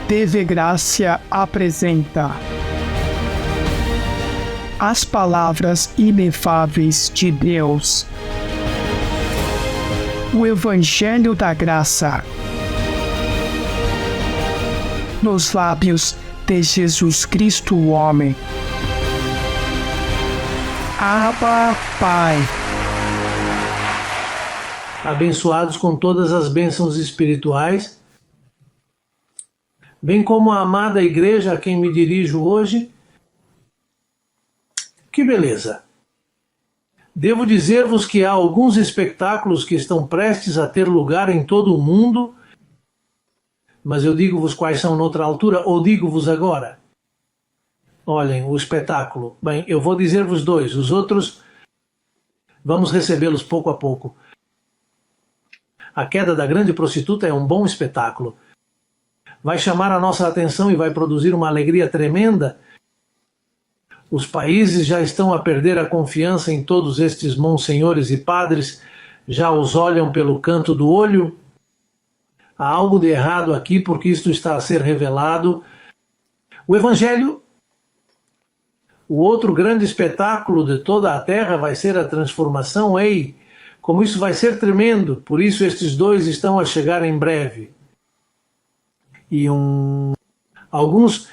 TV Gracia apresenta as palavras inefáveis de Deus. O Evangelho da Graça nos lábios de Jesus Cristo, o homem. Abba, Pai. Abençoados com todas as bênçãos espirituais, bem como a amada igreja a quem me dirijo hoje. Que beleza! Devo dizer-vos que há alguns espetáculos que estão prestes a ter lugar em todo o mundo, mas eu digo-vos quais são noutra altura, ou digo-vos agora. Olhem, o espetáculo. Bem, eu vou dizer-vos dois, os outros vamos recebê-los pouco a pouco. A queda da grande prostituta é um bom espetáculo. Vai chamar a nossa atenção e vai produzir uma alegria tremenda. Os países já estão a perder a confiança em todos estes monsenhores e padres, já os olham pelo canto do olho. Há algo de errado aqui porque isto está a ser revelado. O Evangelho, o outro grande espetáculo de toda a terra, vai ser a transformação. Ei, como isso vai ser tremendo, por isso estes dois estão a chegar em breve. E alguns...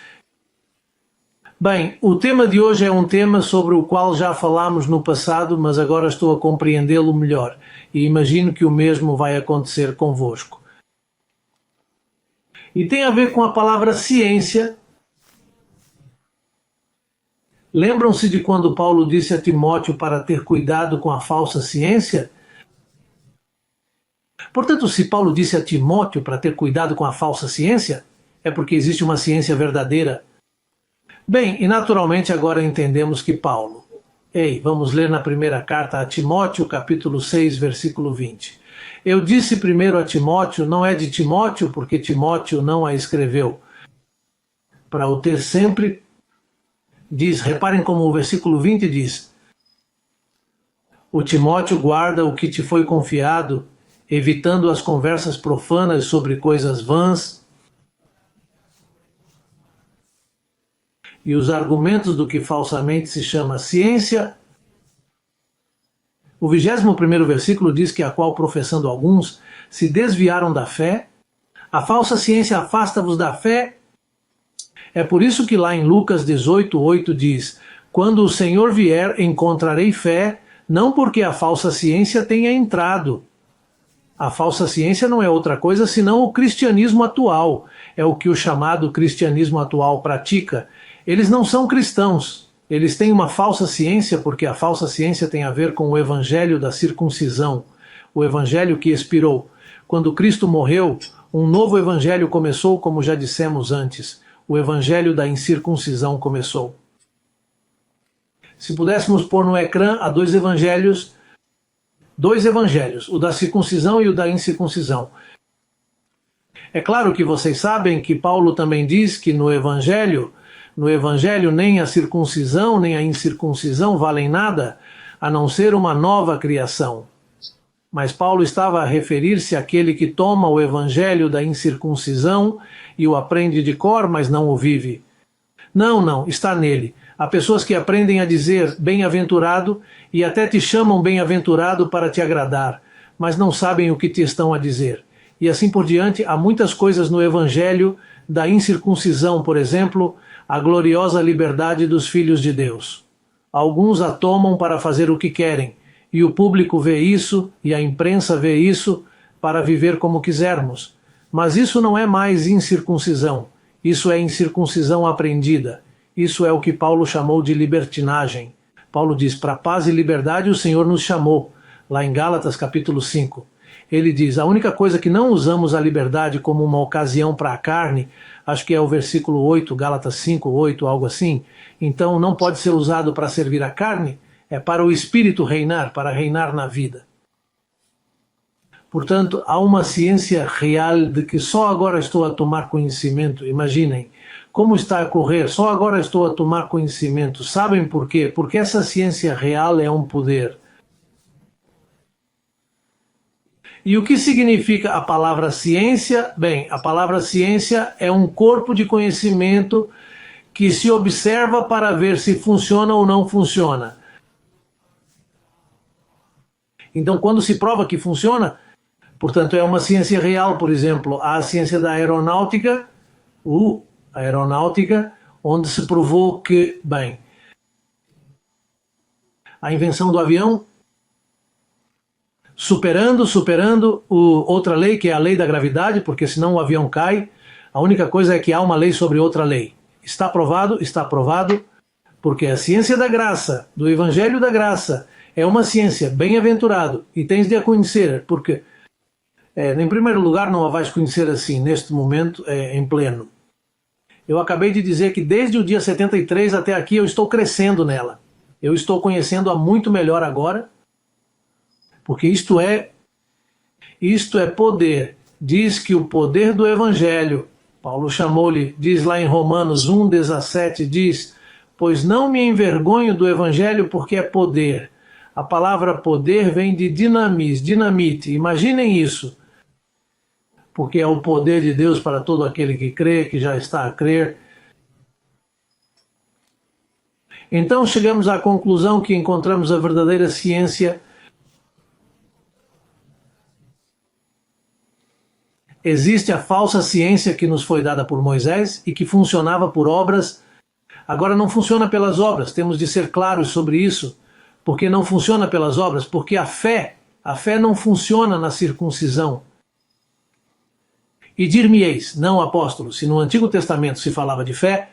Bem, o tema de hoje é um tema sobre o qual já falámos no passado, mas agora estou a compreendê-lo melhor, e imagino que o mesmo vai acontecer convosco. E tem a ver com a palavra ciência. Lembram-se de quando Paulo disse a Timóteo para ter cuidado com a falsa ciência? Portanto, se Paulo disse a Timóteo para ter cuidado com a falsa ciência, é porque existe uma ciência verdadeira. Bem, e naturalmente agora entendemos que Paulo... vamos ler na primeira carta a Timóteo, capítulo 6, versículo 20. Eu disse primeiro a Timóteo, não é de Timóteo, porque Timóteo não a escreveu. Para o ter sempre... Diz, reparem como o versículo 20 diz: o Timóteo guarda o que te foi confiado, evitando as conversas profanas sobre coisas vãs e os argumentos do que falsamente se chama ciência. O 21º versículo diz que a qual professando alguns se desviaram da fé, a falsa ciência afasta-vos da fé. É por isso que lá em Lucas 18:8 diz: quando o Senhor vier, encontrarei fé, não porque a falsa ciência tenha entrado. A falsa ciência não é outra coisa senão o cristianismo atual. É o que o chamado cristianismo atual pratica. Eles não são cristãos. Eles têm uma falsa ciência porque a falsa ciência tem a ver com o evangelho da circuncisão. O evangelho que expirou. Quando Cristo morreu, um novo evangelho começou, como já dissemos antes. O evangelho da incircuncisão começou. Se pudéssemos pôr no ecrã, há dois evangelhos, o da circuncisão e o da incircuncisão. É claro que vocês sabem que Paulo também diz que no evangelho nem a circuncisão nem a incircuncisão valem nada, a não ser uma nova criação. Mas Paulo estava a referir-se àquele que toma o evangelho da incircuncisão e o aprende de cor, mas não o vive. Não, está nele. Há pessoas que aprendem a dizer bem-aventurado e até te chamam bem-aventurado para te agradar, mas não sabem o que te estão a dizer. E assim por diante, há muitas coisas no evangelho da incircuncisão, por exemplo, a gloriosa liberdade dos filhos de Deus. Alguns a tomam para fazer o que querem, e o público vê isso, e a imprensa vê isso, para viver como quisermos. Mas isso não é mais incircuncisão, isso é incircuncisão aprendida. Isso é o que Paulo chamou de libertinagem. Paulo diz, para paz e liberdade o Senhor nos chamou, lá em Gálatas capítulo 5. Ele diz, a única coisa que não usamos a liberdade como uma ocasião para a carne, acho que é o versículo 8, Gálatas 5, 8, algo assim, então não pode ser usado para servir a carne, é para o Espírito reinar, para reinar na vida. Portanto, há uma ciência real de que só agora estou a tomar conhecimento. Imaginem como está a correr, só agora estou a tomar conhecimento. Sabem por quê? Porque essa ciência real é um poder. E o que significa a palavra ciência? Bem, a palavra ciência é um corpo de conhecimento que se observa para ver se funciona ou não funciona. Então, quando se prova que funciona, portanto, é uma ciência real. Por exemplo, a ciência da aeronáutica, onde se provou que, bem, a invenção do avião, superando outra lei, que é a lei da gravidade, porque senão o avião cai. A única coisa é que há uma lei sobre outra lei. Está provado, porque a ciência da graça, do evangelho da graça, é uma ciência, bem-aventurado, e tens de a conhecer, porque, em primeiro lugar, não a vais conhecer assim, neste momento, em pleno. Eu acabei de dizer que desde o dia 73 até aqui eu estou crescendo nela. Eu estou conhecendo-a muito melhor agora, porque isto é poder. Diz que o poder do evangelho, Paulo chamou-lhe, diz lá em Romanos 1,17, diz: pois não me envergonho do evangelho porque é poder. A palavra poder vem de dinamite. Imaginem isso. Porque é o poder de Deus para todo aquele que crê, que já está a crer. Então chegamos à conclusão que encontramos a verdadeira ciência. Existe a falsa ciência que nos foi dada por Moisés e que funcionava por obras. Agora não funciona pelas obras, temos de ser claros sobre isso. Porque não funciona pelas obras, porque a fé não funciona na circuncisão. E dir-me-eis, não apóstolo, se no Antigo Testamento se falava de fé,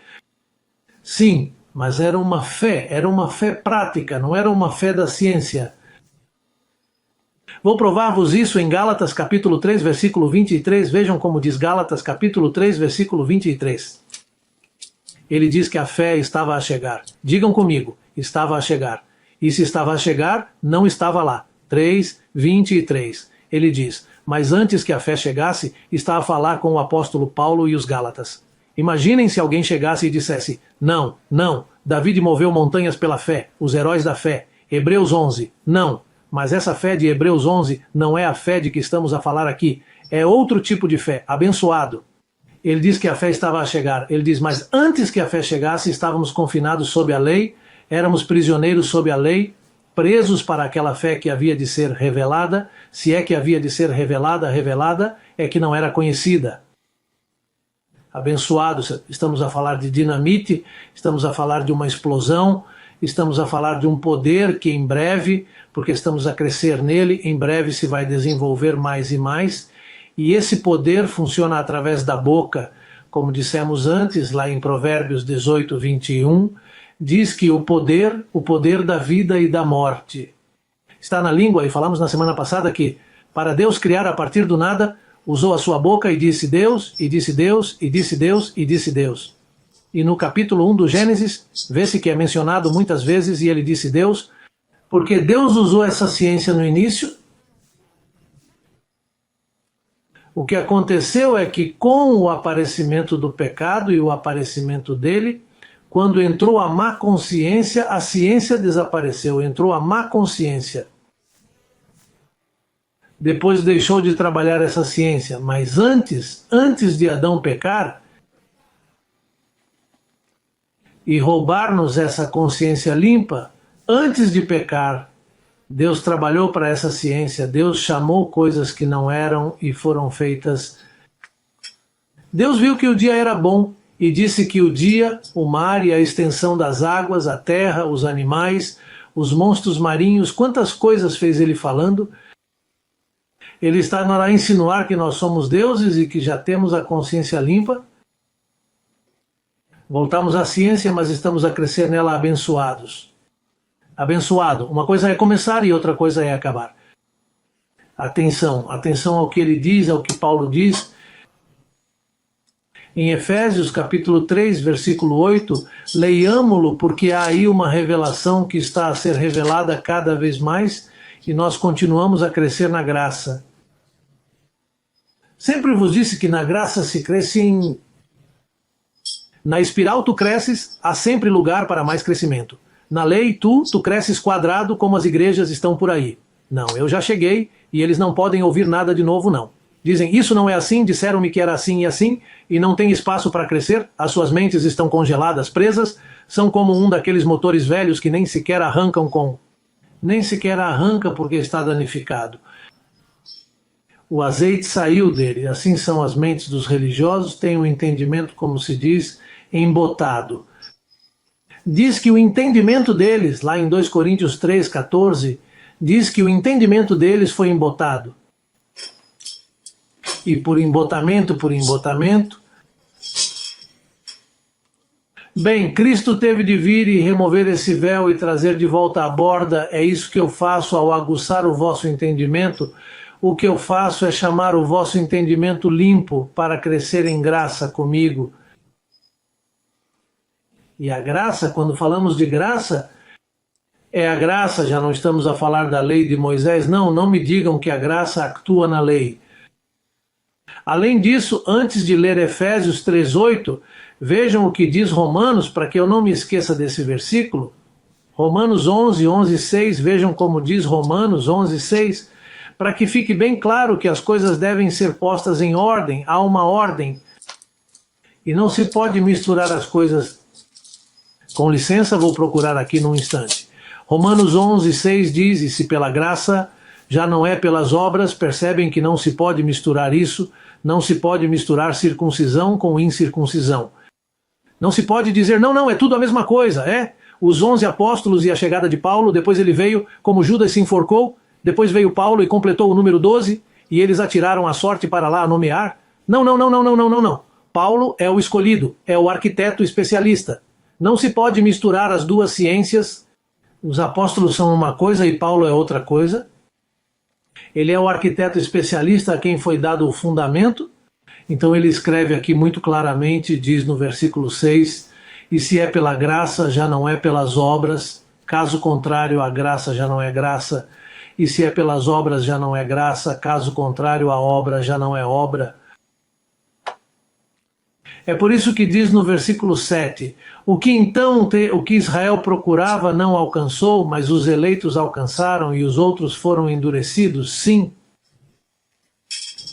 sim, mas era uma fé prática, não era uma fé da ciência. Vou provar-vos isso em Gálatas capítulo 3, versículo 23, vejam como diz Gálatas capítulo 3, versículo 23. Ele diz que a fé estava a chegar. Digam comigo, estava a chegar. E se estava a chegar, não estava lá. 3:23. Ele diz, mas antes que a fé chegasse, está a falar com o apóstolo Paulo e os Gálatas. Imaginem se alguém chegasse e dissesse, não, Davi moveu montanhas pela fé, os heróis da fé. Hebreus 11, não. Mas essa fé de Hebreus 11 não é a fé de que estamos a falar aqui. É outro tipo de fé, abençoado. Ele diz que a fé estava a chegar. Ele diz, mas antes que a fé chegasse, estávamos confinados sob a lei, éramos prisioneiros sob a lei, presos para aquela fé que havia de ser revelada. Se é que havia de ser revelada, é que não era conhecida. Abençoados, estamos a falar de dinamite, estamos a falar de uma explosão, estamos a falar de um poder que em breve, porque estamos a crescer nele, em breve se vai desenvolver mais e mais. E esse poder funciona através da boca, como dissemos antes, lá em Provérbios 18:21, diz que o poder da vida e da morte está na língua, e falamos na semana passada que para Deus criar a partir do nada, usou a sua boca e disse Deus, e disse Deus, e disse Deus, e disse Deus. E no capítulo 1 do Gênesis, vê-se que é mencionado muitas vezes, e ele disse Deus, porque Deus usou essa ciência no início. O que aconteceu é que com o aparecimento do pecado e o aparecimento dele, quando entrou a má consciência, a ciência desapareceu, entrou a má consciência. Depois deixou de trabalhar essa ciência, mas antes de Adão pecar e roubar-nos essa consciência limpa, antes de pecar, Deus trabalhou para essa ciência, Deus chamou coisas que não eram e foram feitas. Deus viu que o dia era bom e disse que o dia, o mar e a extensão das águas, a terra, os animais, os monstros marinhos, quantas coisas fez ele falando. Ele está a insinuar que nós somos deuses e que já temos a consciência limpa. Voltamos à ciência, mas estamos a crescer nela abençoados. Abençoado. Uma coisa é começar e outra coisa é acabar. Atenção ao que ele diz, ao que Paulo diz. Em Efésios capítulo 3, versículo 8, leiamo-lo porque há aí uma revelação que está a ser revelada cada vez mais e nós continuamos a crescer na graça. Sempre vos disse que na graça se cresce Na espiral tu cresces, há sempre lugar para mais crescimento. Na lei tu cresces quadrado como as igrejas estão por aí. Não, eu já cheguei e eles não podem ouvir nada de novo, não. Dizem, isso não é assim, disseram-me que era assim e assim, e não tem espaço para crescer, as suas mentes estão congeladas, presas, são como um daqueles motores velhos que nem sequer arrancam nem sequer arranca porque está danificado. O azeite saiu dele, assim são as mentes dos religiosos, têm um entendimento, como se diz, embotado. Diz que o entendimento deles, lá em 2 Coríntios 3,14, diz que o entendimento deles foi embotado. E por embotamento, bem, Cristo teve de vir e remover esse véu e trazer de volta a borda. É isso que eu faço ao aguçar o vosso entendimento. O que eu faço é chamar o vosso entendimento limpo para crescer em graça comigo. E a graça, quando falamos de graça, é a graça, já não estamos a falar da lei de Moisés. Não me digam que a graça atua na lei. Além disso, antes de ler Efésios 3:8, vejam o que diz Romanos, para que eu não me esqueça desse versículo. Romanos 11:6, vejam como diz Romanos 11:6, para que fique bem claro que as coisas devem ser postas em ordem, há uma ordem, e não se pode misturar as coisas. Com licença, vou procurar aqui num instante. Romanos 11:6 diz, e se pela graça, já não é pelas obras, percebem que não se pode misturar isso, não se pode misturar circuncisão com incircuncisão. Não se pode dizer, não, é tudo a mesma coisa, é? Os 11 apóstolos e a chegada de Paulo, depois ele veio, como Judas se enforcou, depois veio Paulo e completou o número 12, e eles atiraram a sorte para lá a nomear. Não. Paulo é o escolhido, é o arquiteto especialista. Não se pode misturar as duas ciências. Os apóstolos são uma coisa e Paulo é outra coisa. Ele é o arquiteto especialista a quem foi dado o fundamento. Então ele escreve aqui muito claramente, diz no versículo 6, e se é pela graça, já não é pelas obras, caso contrário, a graça já não é graça, e se é pelas obras, já não é graça, caso contrário, a obra já não é obra. É por isso que diz no versículo 7, o que Israel procurava não alcançou, mas os eleitos alcançaram e os outros foram endurecidos? Sim.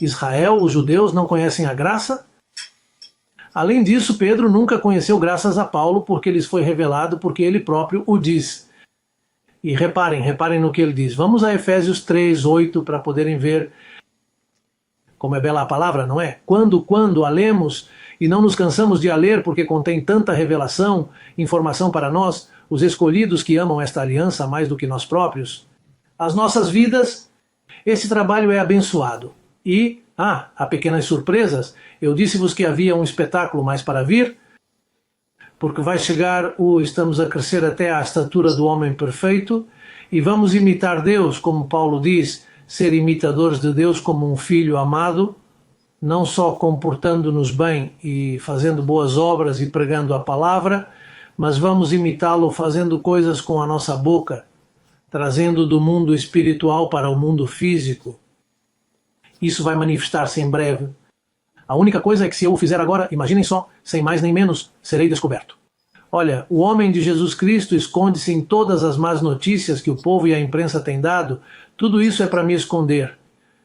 Israel, os judeus, não conhecem a graça? Além disso, Pedro nunca conheceu graças a Paulo porque lhes foi revelado, porque ele próprio o diz. E reparem no que ele diz. Vamos a Efésios 3:8 para poderem ver como é bela a palavra, não é? Quando a lemos e não nos cansamos de a ler porque contém tanta revelação, informação para nós, os escolhidos que amam esta aliança mais do que nós próprios, as nossas vidas, esse trabalho é abençoado. E, há pequenas surpresas, eu disse-vos que havia um espetáculo mais para vir, porque vai chegar estamos a crescer até à estatura do homem perfeito, e vamos imitar Deus, como Paulo diz, ser imitadores de Deus como um filho amado, não só comportando-nos bem e fazendo boas obras e pregando a palavra, mas vamos imitá-lo fazendo coisas com a nossa boca, trazendo do mundo espiritual para o mundo físico. Isso vai manifestar-se em breve. A única coisa é que se eu o fizer agora, imaginem só, sem mais nem menos, serei descoberto. Olha, o homem de Jesus Cristo esconde-se em todas as más notícias que o povo e a imprensa têm dado. Tudo isso é para me esconder.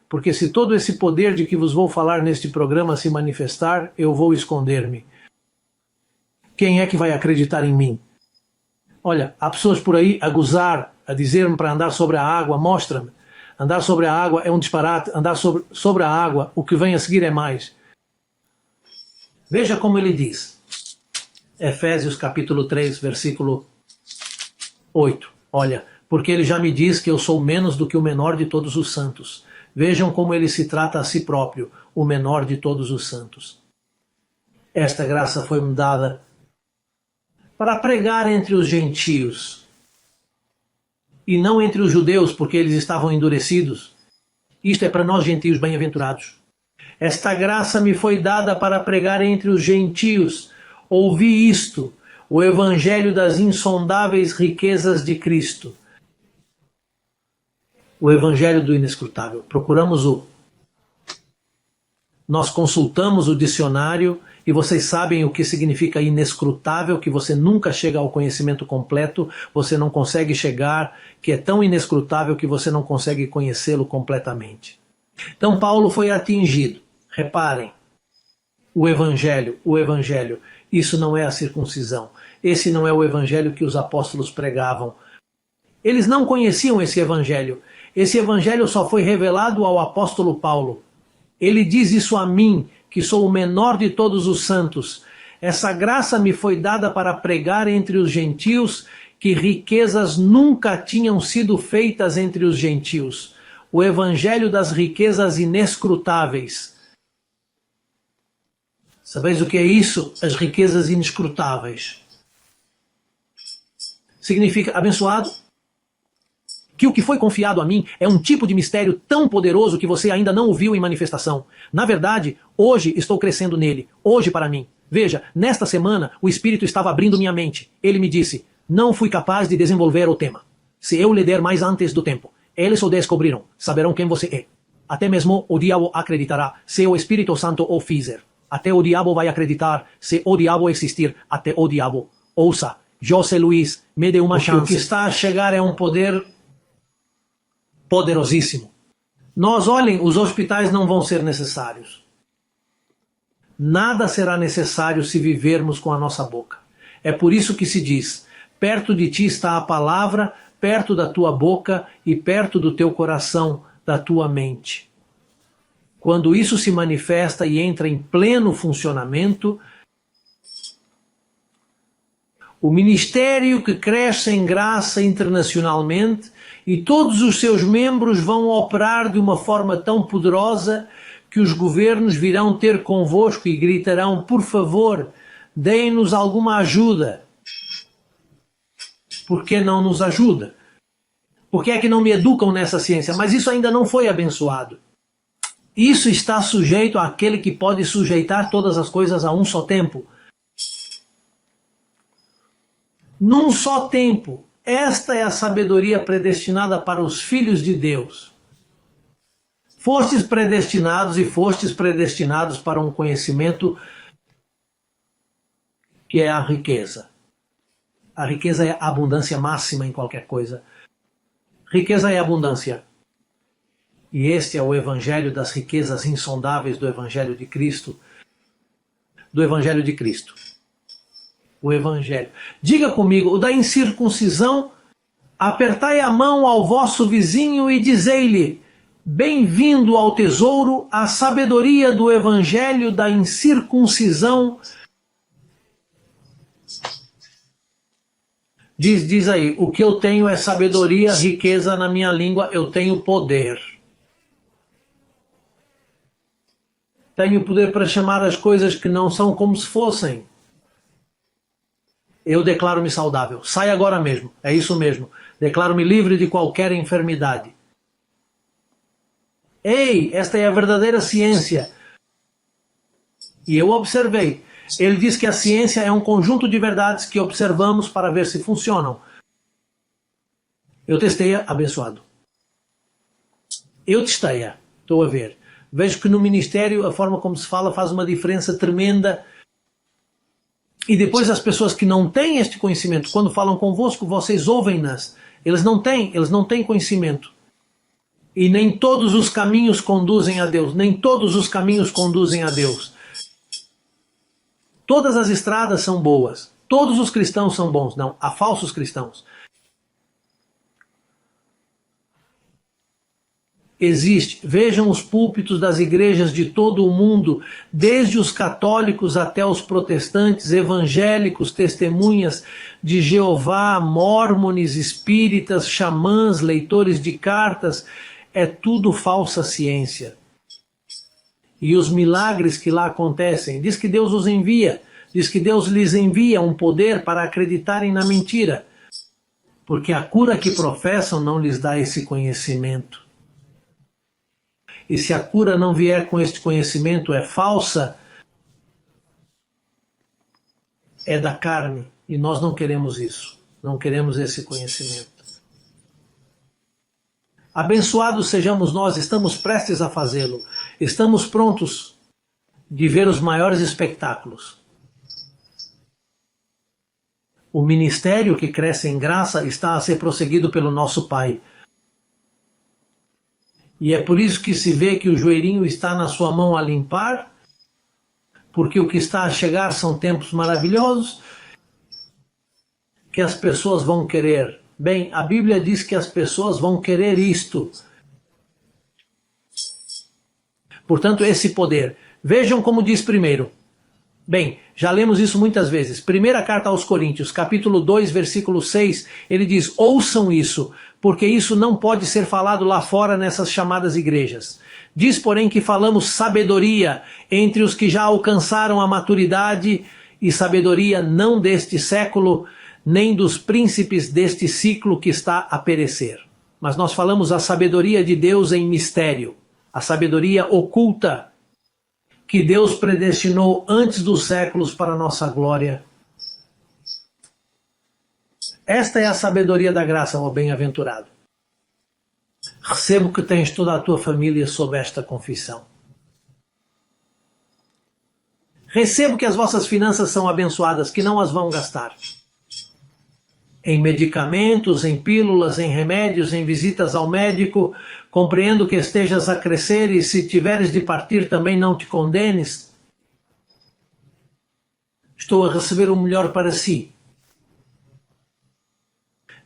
Porque se todo esse poder de que vos vou falar neste programa se manifestar, eu vou esconder-me. Quem é que vai acreditar em mim? Olha, há pessoas por aí a gozar, a dizer-me para andar sobre a água, mostra-me. Andar sobre a água é um disparate, andar sobre a água, o que vem a seguir é mais. Veja como ele diz. Efésios capítulo 3, versículo 8. Olha, porque ele já me diz que eu sou menos do que o menor de todos os santos. Vejam como ele se trata a si próprio, o menor de todos os santos. Esta graça foi-me dada para pregar entre os gentios, e não entre os judeus, porque eles estavam endurecidos. Isto é para nós gentios bem-aventurados. Esta graça me foi dada para pregar entre os gentios. Ouvi isto, o evangelho das insondáveis riquezas de Cristo. O evangelho do inescrutável. Procuramos Nós consultamos o dicionário e vocês sabem o que significa inescrutável, que você nunca chega ao conhecimento completo, você não consegue chegar, que é tão inescrutável que você não consegue conhecê-lo completamente. Então Paulo foi atingido. Reparem, o evangelho, isso não é a circuncisão. Esse não é o evangelho que os apóstolos pregavam. Eles não conheciam esse evangelho. Esse evangelho só foi revelado ao apóstolo Paulo. Ele diz isso a mim, que sou o menor de todos os santos. Essa graça me foi dada para pregar entre os gentios que riquezas nunca tinham sido feitas entre os gentios. O evangelho das riquezas inescrutáveis. Sabeis o que é isso? As riquezas inescrutáveis. Significa, abençoado, que o que foi confiado a mim é um tipo de mistério tão poderoso que você ainda não o viu em manifestação. Na verdade, hoje estou crescendo nele, hoje para mim. Veja, nesta semana o Espírito estava abrindo minha mente. Ele me disse, não fui capaz de desenvolver o tema. Se eu lhe der mais antes do tempo, eles o descobrirão, saberão quem você é. Até mesmo o diabo acreditará se o Espírito Santo o fizer. Até o diabo vai acreditar se o diabo existir. Até o diabo. Ouça, José Luiz, me dê uma chance. O que está a chegar é um poder poderosíssimo. Nós, olhem, os hospitais não vão ser necessários. Nada será necessário se vivermos com a nossa boca. É por isso que se diz, perto de ti está a palavra, perto da tua boca e perto do teu coração, da tua mente. Quando isso se manifesta e entra em pleno funcionamento, o ministério que cresce em graça internacionalmente e todos os seus membros vão operar de uma forma tão poderosa que os governos virão ter convosco e gritarão, por favor, deem-nos alguma ajuda. Por que não nos ajuda? Por que é que não me educam nessa ciência? Mas isso ainda não foi abençoado. Isso está sujeito àquele que pode sujeitar todas as coisas a um só tempo. Num só tempo. Esta é a sabedoria predestinada para os filhos de Deus. Fostes predestinados e fostes predestinados para um conhecimento que é a riqueza. A riqueza é a abundância máxima em qualquer coisa. Riqueza é abundância. E este é o evangelho das riquezas insondáveis do evangelho de Cristo. Do evangelho de Cristo. O evangelho. Diga comigo, o da incircuncisão, apertai a mão ao vosso vizinho e dizei-lhe, bem-vindo ao tesouro, a sabedoria do evangelho da incircuncisão. Diz aí, o que eu tenho é sabedoria, riqueza na minha língua, eu tenho poder. Tenho poder para chamar as coisas que não são como se fossem. Eu declaro-me saudável. Sai agora mesmo. É isso mesmo. Declaro-me livre de qualquer enfermidade. Ei, esta é a verdadeira ciência. E eu observei. Ele diz que a ciência é um conjunto de verdades que observamos para ver se funcionam. Eu testei-a, abençoado. Eu testei-a. Estou a ver. Vejo que no ministério a forma como se fala faz uma diferença tremenda. E depois as pessoas que não têm este conhecimento, quando falam convosco, vocês ouvem-nas. Eles não têm conhecimento. E nem todos os caminhos conduzem a Deus. Nem todos os caminhos conduzem a Deus. Todas as estradas são boas. Todos os cristãos são bons. Não, há falsos cristãos. Vejam os púlpitos das igrejas de todo o mundo, desde os católicos até os protestantes, evangélicos, testemunhas de Jeová, mórmones, espíritas, xamãs, leitores de cartas, é tudo falsa ciência. E os milagres que lá acontecem, diz que Deus os envia, diz que Deus lhes envia um poder para acreditarem na mentira, porque a cura que professam não lhes dá esse conhecimento. E se a cura não vier com este conhecimento, é falsa, é da carne. E nós não queremos isso. Não queremos esse conhecimento. Abençoados sejamos nós, estamos prestes a fazê-lo. Estamos prontos de ver os maiores espetáculos. O ministério que cresce em graça está a ser prosseguido pelo nosso Pai. E é por isso que se vê que o joelhinho está na sua mão a limpar, porque o que está a chegar são tempos maravilhosos que as pessoas vão querer. Bem, a Bíblia diz que as pessoas vão querer isto. Portanto, esse poder. Vejam como diz primeiro. Bem, já lemos isso muitas vezes. Primeira carta aos Coríntios, capítulo 2, versículo 6, ele diz, ouçam isso, porque isso não pode ser falado lá fora nessas chamadas igrejas. Diz, porém, que falamos sabedoria entre os que já alcançaram a maturidade, e sabedoria não deste século, nem dos príncipes deste ciclo que está a perecer. Mas nós falamos a sabedoria de Deus em mistério, a sabedoria oculta, que Deus predestinou antes dos séculos para a nossa glória. Esta é a sabedoria da graça, ó bem-aventurado. Recebo que tens toda a tua família sob esta confissão. Recebo que as vossas finanças são abençoadas, que não as vão gastar em medicamentos, em pílulas, em remédios, em visitas ao médico. Compreendo que estejas a crescer e se tiveres de partir também não te condenes. Estou a receber o melhor para si.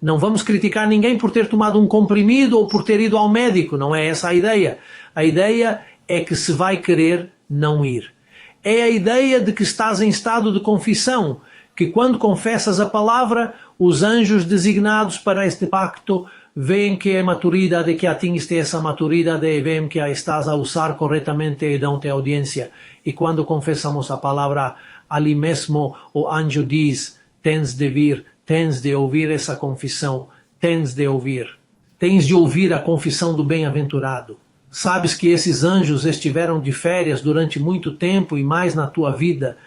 Não vamos criticar ninguém por ter tomado um comprimido ou por ter ido ao médico, não é essa a ideia. A ideia é que se vai querer não ir. É a ideia de que estás em estado de confissão, que quando confessas a palavra, os anjos designados para este pacto veem que a maturidade, que atingiste essa maturidade e veem que a estás a usar corretamente e dão-te audiência. E quando confessamos a palavra, ali mesmo o anjo diz, tens de vir, tens de ouvir essa confissão, tens de ouvir. Tens de ouvir a confissão do bem-aventurado. Sabes que esses anjos estiveram de férias durante muito tempo e mais na tua vida.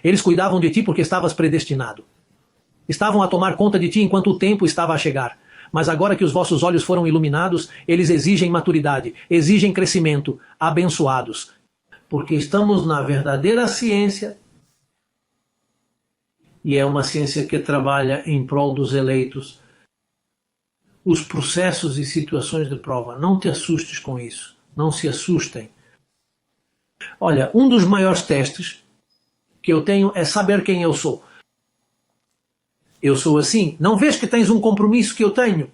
Eles cuidavam de ti porque estavas predestinado. Estavam a tomar conta de ti enquanto o tempo estava a chegar. Mas agora que os vossos olhos foram iluminados, eles exigem maturidade, exigem crescimento, abençoados. Porque estamos na verdadeira ciência, e é uma ciência que trabalha em prol dos eleitos. Os processos e situações de prova, não te assustes com isso, não se assustem. Olha, um dos maiores testes que eu tenho é saber quem eu sou. Eu sou assim. Não vês que tens um compromisso que eu tenho?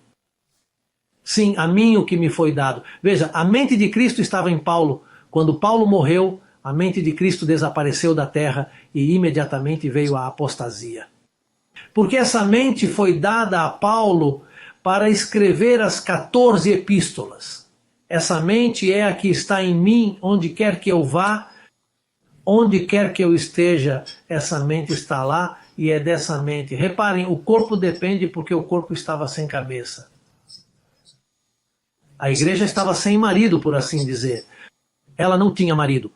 Sim, a mim o que me foi dado. Veja, a mente de Cristo estava em Paulo. Quando Paulo morreu, a mente de Cristo desapareceu da terra e imediatamente veio a apostasia. Porque essa mente foi dada a Paulo para escrever as 14 epístolas. Essa mente é a que está em mim, onde quer que eu vá, onde quer que eu esteja, essa mente está lá e é dessa mente. Reparem, o corpo depende porque o corpo estava sem cabeça. A igreja estava sem marido, por assim dizer. Ela não tinha marido.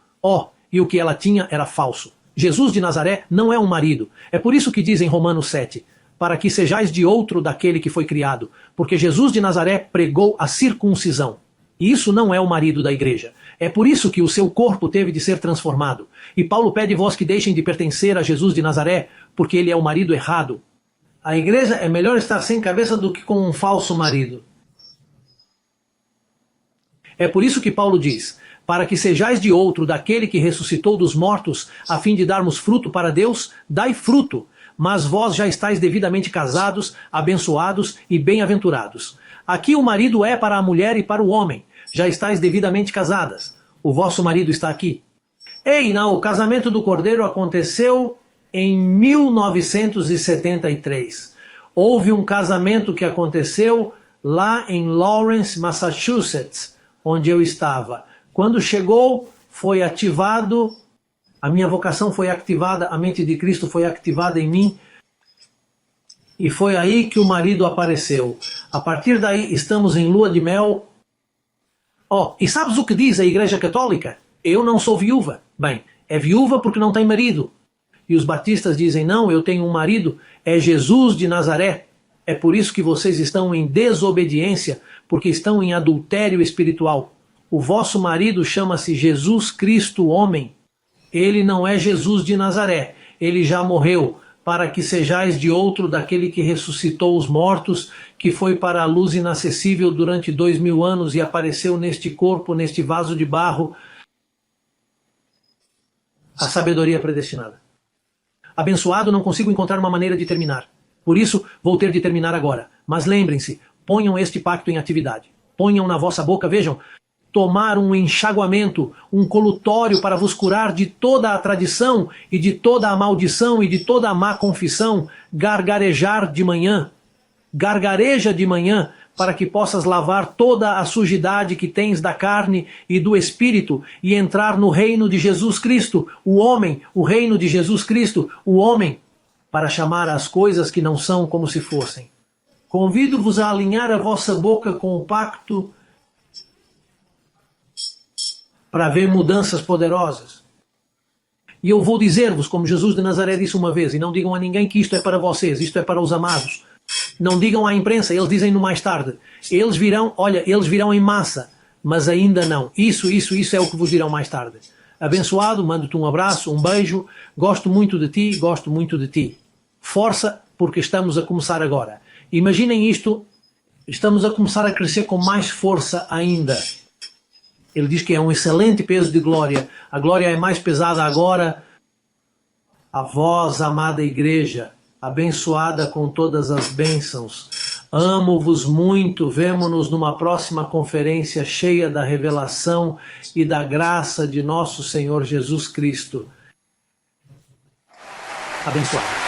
E o que ela tinha era falso. Jesus de Nazaré não é um marido. É por isso que diz em Romanos 7, para que sejais de outro daquele que foi criado, porque Jesus de Nazaré pregou a circuncisão. E isso não é o marido da igreja. É por isso que o seu corpo teve de ser transformado. E Paulo pede vós que deixem de pertencer a Jesus de Nazaré, porque ele é o marido errado. A igreja é melhor estar sem cabeça do que com um falso marido. É por isso que Paulo diz, para que sejais de outro daquele que ressuscitou dos mortos, a fim de darmos fruto para Deus, dai fruto, mas vós já estáis devidamente casados, abençoados e bem-aventurados. Aqui o marido é para a mulher e para o homem, já estáis devidamente casadas. O vosso marido está aqui. O casamento do Cordeiro aconteceu em 1973. Houve um casamento que aconteceu lá em Lawrence, Massachusetts, onde eu estava. Quando chegou, foi ativado, a minha vocação foi ativada, a mente de Cristo foi ativada em mim, e foi aí que o marido apareceu. A partir daí, estamos em lua de mel. E sabes o que diz a Igreja Católica? Eu não sou viúva. Bem, é viúva porque não tem marido. E os batistas dizem, não, eu tenho um marido, é Jesus de Nazaré. É por isso que vocês estão em desobediência, porque estão em adultério espiritual. O vosso marido chama-se Jesus Cristo, homem. Ele não é Jesus de Nazaré. Ele já morreu, para que sejais de outro daquele que ressuscitou os mortos, que foi para a luz inacessível durante 2000 anos e apareceu neste corpo, neste vaso de barro, a sabedoria predestinada. Abençoado, não consigo encontrar uma maneira de terminar. Por isso, vou ter de terminar agora. Mas lembrem-se, ponham este pacto em atividade. Ponham na vossa boca, vejam, tomar um enxaguamento, um colutório para vos curar de toda a tradição e de toda a maldição e de toda a má confissão, gargarejar de manhã, gargareja de manhã, para que possas lavar toda a sujidade que tens da carne e do espírito e entrar no reino de Jesus Cristo, o homem, o reino de Jesus Cristo, o homem, para chamar as coisas que não são como se fossem. Convido-vos a alinhar a vossa boca com o pacto para ver mudanças poderosas. E eu vou dizer-vos, como Jesus de Nazaré disse uma vez, e não digam a ninguém que isto é para vocês, isto é para os amados. Não digam à imprensa, eles dizem no mais tarde. Eles virão, olha, eles virão em massa, mas ainda não. Isso é o que vos dirão mais tarde. Abençoado, mando-te um abraço, um beijo, gosto muito de ti, gosto muito de ti. Força, porque estamos a começar agora. Imaginem isto, estamos a começar a crescer com mais força ainda. Ele diz que é um excelente peso de glória. A glória é mais pesada agora. A vós, amada igreja, abençoada com todas as bênçãos. Amo-vos muito. Vemo-nos numa próxima conferência cheia da revelação e da graça de nosso Senhor Jesus Cristo. Abençoado.